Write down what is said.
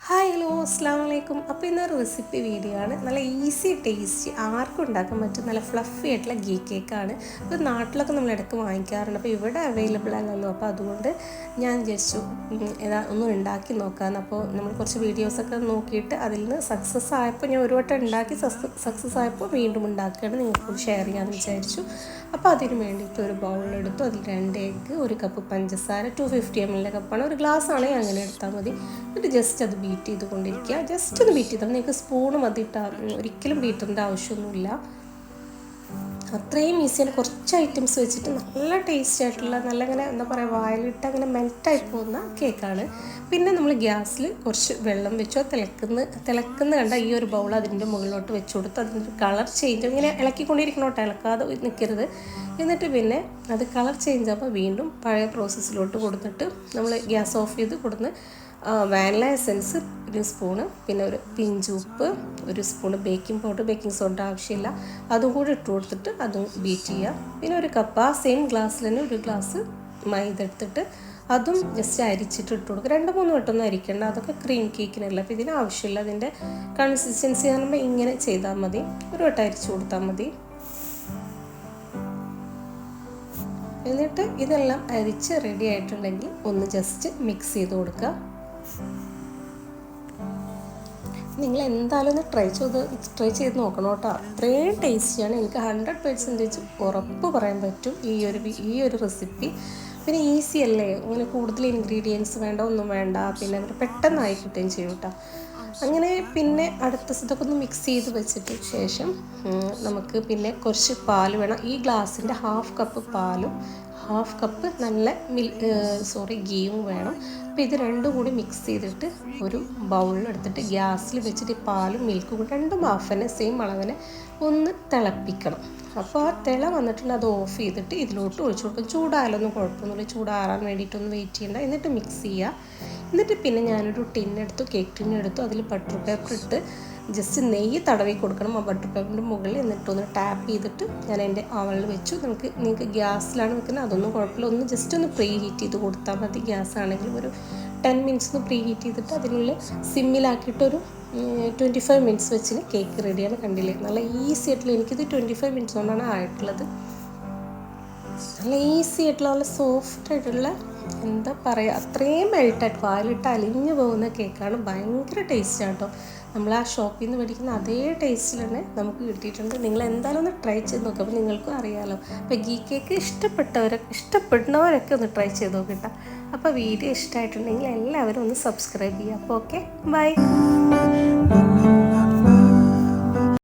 Hi hello അസ്സാം വലൈക്കും. അപ്പോൾ ഇന്നൊരു റെസിപ്പി വീഡിയോ ആണ്. നല്ല ഈസി ടേസ്റ്റി ആർക്കും ഉണ്ടാക്കാൻ പറ്റും നല്ല ഫ്ലഫി ആയിട്ടുള്ള ഗീ കേക്കാണ്. അപ്പോൾ നാട്ടിലൊക്കെ നമ്മൾ ഇടയ്ക്ക് വാങ്ങിക്കാറുണ്ട്. അപ്പോൾ ഇവിടെ അവൈലബിൾ അല്ലല്ലോ. അപ്പോൾ അതുകൊണ്ട് ഞാൻ വിചാരിച്ചു ഒന്നും ഉണ്ടാക്കി നോക്കാമെന്ന്. അപ്പോൾ നമ്മൾ കുറച്ച് വീഡിയോസൊക്കെ നോക്കിയിട്ട് അതിൽ നിന്ന് സക്സസ് ആയപ്പോൾ ഞാൻ ഒരു വട്ടം ഉണ്ടാക്കി സക്സസ് ആയപ്പോൾ വീണ്ടും ഉണ്ടാക്കുകയാണ്, നിങ്ങൾക്ക് ഷെയർ ചെയ്യാമെന്ന് വിചാരിച്ചു. അപ്പോൾ അതിന് വേണ്ടിയിട്ട് ഒരു ബൗളെടുത്തു. അതിൽ 2 എഗ്ഗ്, 1 കപ്പ് പഞ്ചസാര, 250 ml കപ്പാണ്, ഒരു ഗ്ലാസ് ആണെങ്കിൽ അങ്ങനെ എടുത്താൽ മതി. എന്നിട്ട് ജസ്റ്റ് അത് ബീറ്റ് ചെയ്തുകൊണ്ടിരിക്കുക. ജസ്റ്റ് ഒന്ന് ബീറ്റ് ചെയ്താൽ നിങ്ങൾക്ക് സ്പൂണ് മതി ഇട്ടാൽ, ഒരിക്കലും ബീറ്ററിൻ്റെ ആവശ്യമൊന്നുമില്ല. അത്രയും ഈസിയാണ്. കുറച്ച് ഐറ്റംസ് വെച്ചിട്ട് നല്ല ടേസ്റ്റ് ആയിട്ടുള്ള നല്ല ഇങ്ങനെ എന്താ പറയുക വായിലിട്ട് അങ്ങനെ മെൽറ്റായി പോകുന്ന കേക്കാണ്. പിന്നെ നമ്മൾ ഗ്യാസിൽ കുറച്ച് വെള്ളം വെച്ചോ തിളക്കുന്ന കണ്ട ഈ ഒരു ബൗൾ അതിൻ്റെ മുകളിലോട്ട് വെച്ച് കൊടുത്ത് അതിൻ്റെ കളർ ചേഞ്ച് ഇങ്ങനെ ഇളക്കിക്കൊണ്ടിരിക്കണോട്ടോ, ഇളക്കാതെ നിൽക്കരുത്. എന്നിട്ട് പിന്നെ അത് കളർ ചേഞ്ച് ആകുമ്പോൾ വീണ്ടും പഴയ പ്രോസസ്സിലോട്ട് കൊടുത്തിട്ട് നമ്മൾ ഗ്യാസ് ഓഫ് ചെയ്ത് കൊടുന്ന് വാനില എസൻസ് 1 സ്പൂണ്, പിന്നെ ഒരു പിഞ്ച് ഉപ്പ്, 1 സ്പൂണ് ബേക്കിംഗ് സോഡ ആവശ്യമില്ല, അതും കൂടി ഇട്ട് കൊടുത്തിട്ട് അതും ബീറ്റ് ചെയ്യുക. പിന്നെ 1 കപ്പ് ആ സെയിം ഗ്ലാസ്സിൽ തന്നെ 1 ഗ്ലാസ് മൈദ എടുത്തിട്ട് അതും ജസ്റ്റ് അരിച്ചിട്ട് ഇട്ട് കൊടുക്കുക. 2-3 വട്ടമൊന്നും അരിക്കേണ്ട, അതൊക്കെ ക്രീം കേക്കിനല്ല. അപ്പോൾ ഇതിന് ആവശ്യമില്ല. അതിൻ്റെ കൺസിസ്റ്റൻസി പറയുമ്പോൾ ഇങ്ങനെ ചെയ്താൽ മതി, 1 വട്ടം അരിച്ചു കൊടുത്താൽ മതി. എന്നിട്ട് ഇതെല്ലാം അരിച്ച് റെഡി ആയിട്ടുണ്ടെങ്കിൽ ഒന്ന് ജസ്റ്റ് മിക്സ് ചെയ്ത് കൊടുക്കുക. നിങ്ങൾ എന്തായാലും ഒന്ന് ട്രൈ ചെയ്ത് നോക്കണം കേട്ടോ. അത്രയും ടേസ്റ്റിയാണ്. എനിക്ക് 100% ഉറപ്പ് പറയാൻ പറ്റും ഈ ഒരു റെസിപ്പി. പിന്നെ ഈസി അല്ലേ, അങ്ങനെ കൂടുതൽ ഇൻഗ്രീഡിയൻസ് വേണ്ട, ഒന്നും വേണ്ട. പിന്നെ പെട്ടെന്നായി കിട്ടുകയും ചെയ്യും കേട്ടോ. അങ്ങനെ പിന്നെ അടുത്ത ഇതൊക്കെ ഒന്ന് മിക്സ് ചെയ്ത് വെച്ചിട്ട് ശേഷം നമുക്ക് പിന്നെ കുറച്ച് പാൽ വേണം. ഈ ഗ്ലാസിൻ്റെ 1/2 കപ്പ് പാലും 1/2 കപ്പ് നല്ല ഗീയും വേണം. അപ്പോൾ ഇത് രണ്ടും കൂടി മിക്സ് ചെയ്തിട്ട് ഒരു ബൗളിൽ എടുത്തിട്ട് ഗ്യാസിൽ വെച്ചിട്ട് പാലും മിൽക്കും കൂടി രണ്ടും ഹാഫ് തന്നെ സെയിം അളവിനെ ഒന്ന് തിളപ്പിക്കണം. അപ്പോൾ ആ തിള വന്നിട്ടുണ്ട്, അത് ഓഫ് ചെയ്തിട്ട് ഇതിലോട്ട് ഒഴിച്ചു കൊടുക്കും. ചൂടായാലൊന്നും കുഴപ്പമൊന്നുമില്ല, ചൂടാറാൻ വേണ്ടിയിട്ടൊന്ന് വെയിറ്റ് ചെയ്യേണ്ട. എന്നിട്ട് മിക്സ് ചെയ്യുക. എന്നിട്ട് പിന്നെ ഞാനൊരു കേക്ക് ടിന്നെടുത്തു. അതിൽ ബട്ടർ പേപ്പർ ഇട്ട് ജസ്റ്റ് നെയ്യ് തടവി കൊടുക്കണം ആ ബട്ടർ പേപ്പറിൻ്റെ മുകളിൽ. എന്നിട്ടൊന്ന് ടാപ്പ് ചെയ്തിട്ട് ഞാൻ എൻ്റെ അവളിൽ വെച്ചു. നിങ്ങൾക്ക് ഗ്യാസിലാണ് വെക്കുന്നത്, അതൊന്നും കുഴപ്പമില്ല. ഒന്ന് ജസ്റ്റ് ഒന്ന് പ്രീ ഹീറ്റ് ചെയ്ത് കൊടുത്താൽ മതി. ഗ്യാസ് ആണെങ്കിലും ഒരു 10 മിനിറ്റ്സ് ഒന്ന് പ്രീ ഹീറ്റ് ചെയ്തിട്ട് അതിനുള്ളിൽ സിമ്മിലാക്കിയിട്ടൊരു 25 മിനിറ്റ്സ് വെച്ചിന് കേക്ക് റെഡിയാണ്. കണ്ടില്ലേ, നല്ല ഈസി ആയിട്ടുള്ള, എനിക്കിത് 25 മിനിറ്റ്സ് കൊണ്ടാണ് ആയിട്ടുള്ളത്. നല്ല ഈസി ആയിട്ടുള്ള നല്ല സോഫ്റ്റ് ആയിട്ടുള്ള എന്താ പറയുക, അത്രയും മെൽട്ടായിട്ട് വായിലിട്ട് അലിഞ്ഞു പോകുന്ന കേക്കാണ്. ഭയങ്കര ടേസ്റ്റാണ് കേട്ടോ. നമ്മൾ ആ ഷോപ്പിൽ നിന്ന് മേടിക്കുന്ന അതേ ടേസ്റ്റിൽ തന്നെ നമുക്ക് കിട്ടിയിട്ടുണ്ട്. നിങ്ങൾ എന്തായാലും ഒന്ന് ട്രൈ ചെയ്ത് നോക്കുക. അപ്പോൾ നിങ്ങൾക്കും അറിയാമല്ലോ. അപ്പോൾ ഗീ കേക്ക് ഇഷ്ടപ്പെടുന്നവരൊക്കെ ഒന്ന് ട്രൈ ചെയ്ത് നോക്കട്ടോ. അപ്പോൾ വീഡിയോ ഇഷ്ടമായിട്ടുണ്ടെങ്കിൽ എല്ലാവരും ഒന്ന് സബ്സ്ക്രൈബ് ചെയ്യുക. അപ്പോൾ ഓക്കെ, ബൈ.